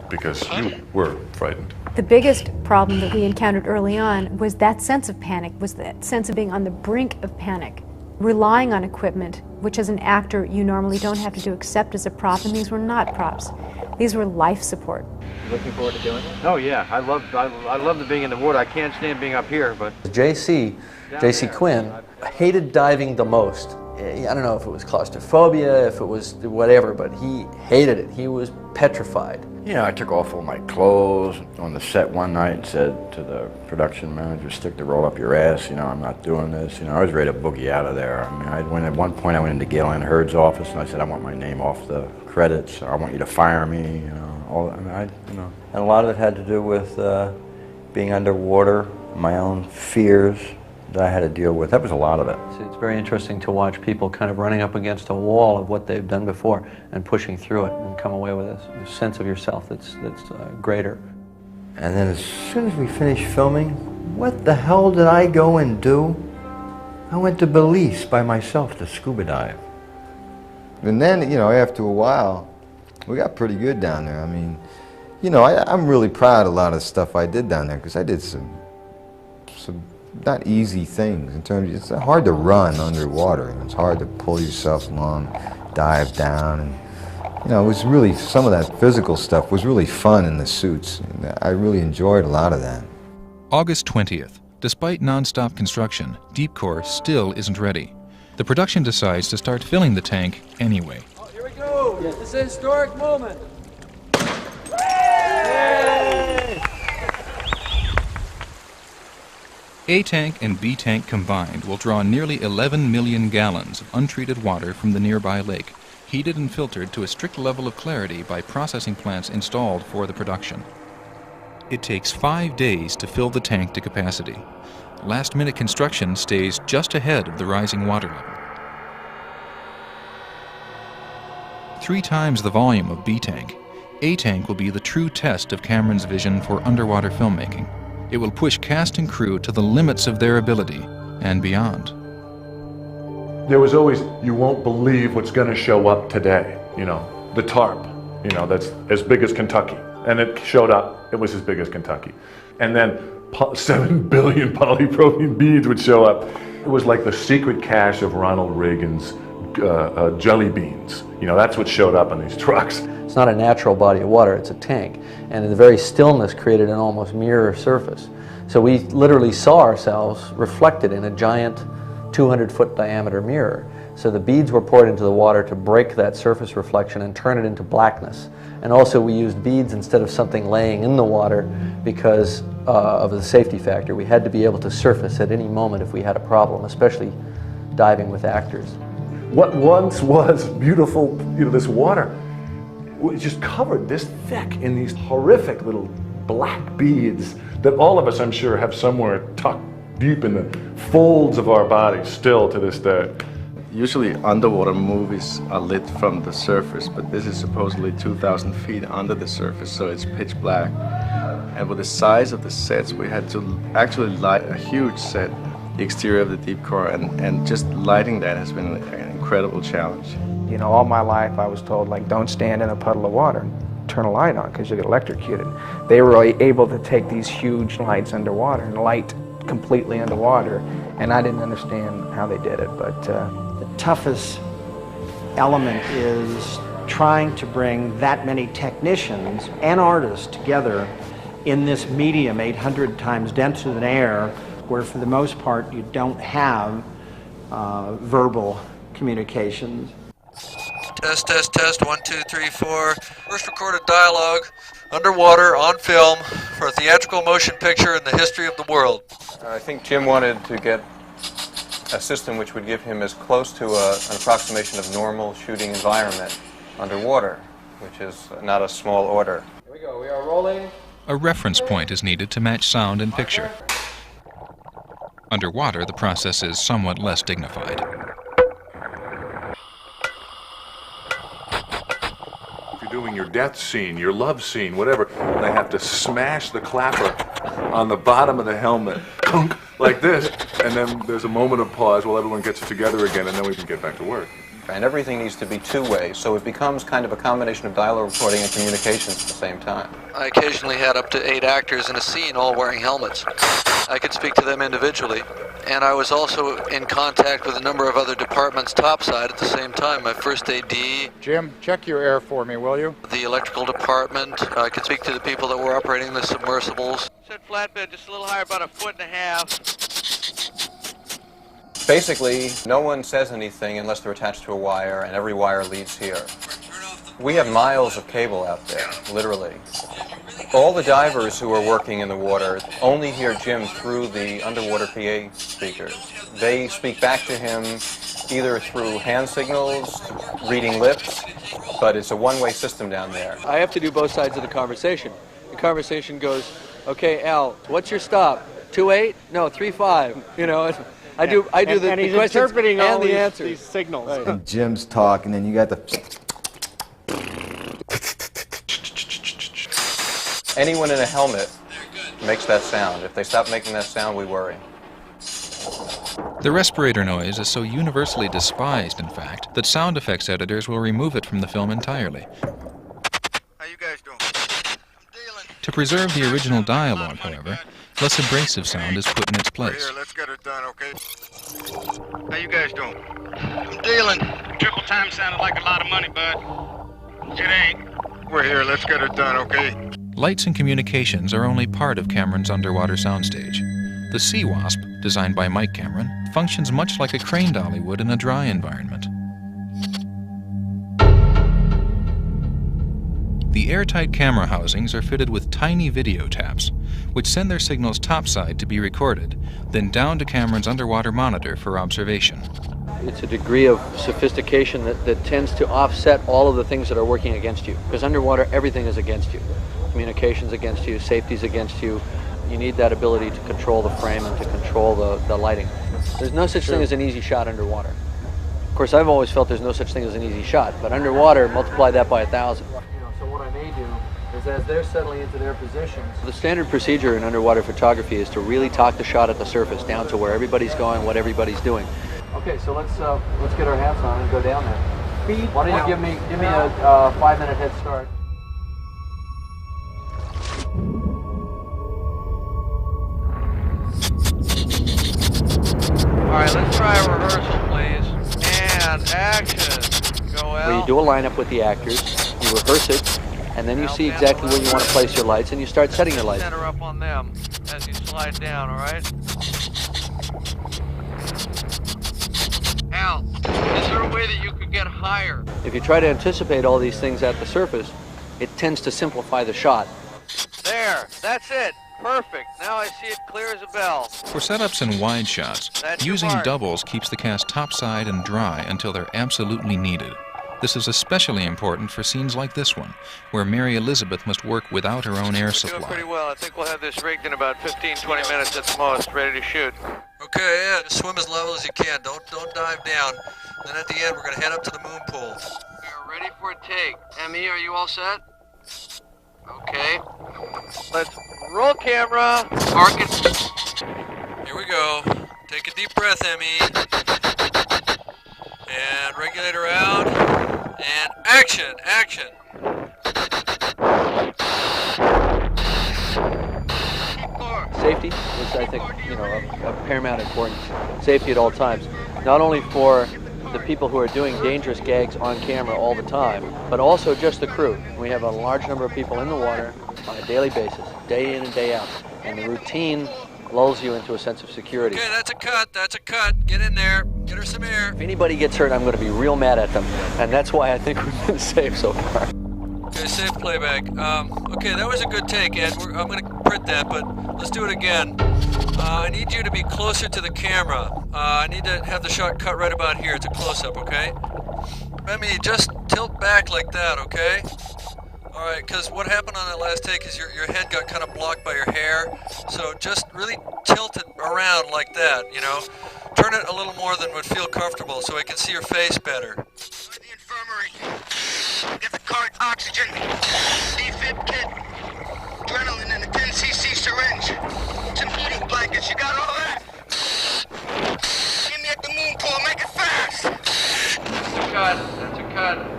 Because you were frightened. The biggest problem that we encountered early on was that sense of panic, was that sense of being on the brink of panic, relying on equipment, which as an actor you normally don't have to do except as a prop, and these were not props. These were life support. Looking forward to doing it? Oh yeah, I love the being in the water. I can't stand being up here, but J.C. Quinn hated diving the most. I don't know if it was claustrophobia, if it was whatever, but he hated it. He was petrified. Yeah, I took off all my clothes on the set one night and said to the production manager, stick the roll up your ass, I'm not doing this. I was ready to boogie out of there. At one point I went into Gale Anne Hurd's office and I said, I want my name off the credits, I want you to fire me, And a lot of it had to do with being underwater, my own fears that I had to deal with. That was a lot of it. It's very interesting to watch people kind of running up against a wall of what they've done before and pushing through it and come away with a sense of yourself that's greater. And then as soon as we finished filming, what the hell did I go and do? I went to Belize by myself to scuba dive. And then, after a while, we got pretty good down there. I'm really proud of a lot of the stuff I did down there because I did some not easy things in terms of, it's hard to run underwater and it's hard to pull yourself along, dive down, and it was really, some of that physical stuff was really fun in the suits. And I really enjoyed a lot of that. August 20th. Despite non-stop construction, Deepcore still isn't ready. The production decides to start filling the tank anyway. Oh, here we go! Yes. This is a historic moment. A tank and B tank combined will draw nearly 11 million gallons of untreated water from the nearby lake, heated and filtered to a strict level of clarity by processing plants installed for the production. It takes 5 days to fill the tank to capacity. Last-minute construction stays just ahead of the rising water level. 3 times the volume of B tank, A tank will be the true test of Cameron's vision for underwater filmmaking. It will push cast and crew to the limits of their ability and beyond. There was always, you won't believe what's going to show up today. The tarp, that's as big as Kentucky. And it showed up, it was as big as Kentucky. And then 7 billion polypropylene beads would show up. It was like the secret cache of Ronald Reagan's jelly beans. That's what showed up on these trucks. It's not a natural body of water, it's a tank. And the very stillness created an almost mirror surface. So we literally saw ourselves reflected in a giant 200-foot diameter mirror. So the beads were poured into the water to break that surface reflection and turn it into blackness. And also we used beads instead of something laying in the water because of the safety factor. We had to be able to surface at any moment if we had a problem, especially diving with actors. What once was beautiful, this water, was just covered this thick in these horrific little black beads that all of us, I'm sure, have somewhere tucked deep in the folds of our bodies still to this day. Usually underwater movies are lit from the surface, but this is supposedly 2,000 feet under the surface, so it's pitch black. And with the size of the sets, we had to actually light a huge set, the exterior of the Deepcore, and just lighting that has been an incredible challenge. All my life I was told, don't stand in a puddle of water and turn a light on because you'll get electrocuted. They were able to take these huge lights underwater and light completely underwater, and I didn't understand how they did it, but the toughest element is trying to bring that many technicians and artists together in this medium 800 times denser than air, where for the most part you don't have verbal communications. Test, 1, 2, 3, 4. First recorded dialogue, underwater, on film, for a theatrical motion picture in the history of the world. I think Jim wanted to get a system which would give him as close to an approximation of normal shooting environment underwater, which is not a small order. Here we go, we are rolling. A reference point is needed to match sound and picture. Underwater, the process is somewhat less dignified. Doing your death scene, your love scene, whatever, and they have to smash the clapper on the bottom of the helmet, like this, and then there's a moment of pause while everyone gets it together again, and then we can get back to work. and everything needs to be two-way, so it becomes kind of a combination of dialogue recording and communications at the same time. I occasionally had up to 8 actors in a scene all wearing helmets. I could speak to them individually, and I was also in contact with a number of other departments topside at the same time. My first AD, Jim, check your air for me, will you? the electrical department. I could speak to the people that were operating the submersibles. Said flatbed just a little higher, about 1.5 feet. Basically, no one says anything unless they're attached to a wire, and every wire leads here. We have miles of cable out there, literally. All the divers who are working in the water only hear Jim through the underwater PA speakers. They speak back to him either through hand signals, reading lips, but it's a one-way system down there. I have to do both sides of the conversation. The conversation goes, okay, Al, what's your stop? 2.8? No, 3.5. You know, I do the he's questions interpreting all and the these answers. signals. Right. And Jim's talking, and you got the. Anyone in a helmet makes that sound. If they stop making that sound, we worry. The respirator noise is so universally despised, in fact, that sound effects editors will remove it from the film entirely. How you guys doing? To preserve the original dialogue, however, less abrasive sound is put in its place. Here, let's get it done, okay? How you guys doing? I'm dealing. Triple time sounded like a lot of money, bud. It ain't. We're here, let's get it done, okay? Lights and communications are only part of Cameron's underwater soundstage. The Sea Wasp, designed by Mike Cameron, functions much like a crane dolly would in a dry environment. The airtight camera housings are fitted with tiny video taps, which send their signals topside to be recorded, then down to Cameron's underwater monitor for observation. It's a degree of sophistication that tends to offset all of the things that are working against you. Because underwater, everything is against you. Communication's against you, safety's against you. You need that ability to control the frame and to control the lighting. There's no such thing as an easy shot underwater. Of course, I've always felt there's no such thing as an easy shot, but underwater, multiply that by 1,000. So what I may do is as they're settling into their positions. The standard procedure in underwater photography is to really talk the shot at the surface down to where everybody's going, what everybody's doing. Okay, so let's get our hats on and go down there. Why don't you give me a 5-minute head start? All right, let's try a rehearsal, please. And action. Go out. Where you do a lineup with the actors, you rehearse it, and then you see exactly where you want to place your lights, and you start setting your lights. Center up on them as you slide down, all right? Al, is there a way that you could get higher? If you try to anticipate all these things at the surface, it tends to simplify the shot. There, that's it. Perfect. Now I see it clear as a bell. For setups and wide shots, That's your using mark. doubles keeps the cast topside and dry until they're absolutely needed. This is especially important for scenes like this one, where Mary Elizabeth must work without her own air Doing supply. pretty well. I think we'll have this rigged in about 15-20 minutes at the most, ready to shoot. Okay, yeah, just swim as level as you can. Don't dive down. Then at the end, we're gonna head up to the moon pool. We're ready for a take. Emmy, are you all set? Okay. Let's roll camera. Park it. Here we go. Take a deep breath, Emmy. And regulator out. And action, action. Safety is, I think, of paramount importance. Safety at all times, not only for the people who are doing dangerous gags on camera all the time, but also just the crew. We have a large number of people in the water on a daily basis, day in and day out, and the routine lulls you into a sense of security. Okay, that's a cut, that's a cut. Get in there, get her some air. If anybody gets hurt, I'm going to be real mad at them, and that's why I think we've been safe so far. Okay, safe playback. Okay, that was a good take, Ed. I'm going to print that, but let's do it again. I need you to be closer to the camera. I need to have the shot cut right about here. It's a close-up, okay? Remy, just tilt back like that, okay? All right, because what happened on that last take is your head got kind of blocked by your hair. So just really tilt it around like that, you know? Turn it a little more than would feel comfortable so I can see your face better. Go to the infirmary. Get the cart oxygen. Defib kit. Adrenaline and a 10cc syringe. Some heating blankets. You got all that? Meet me at the moon pool. Make it fast. cut. That's a cut.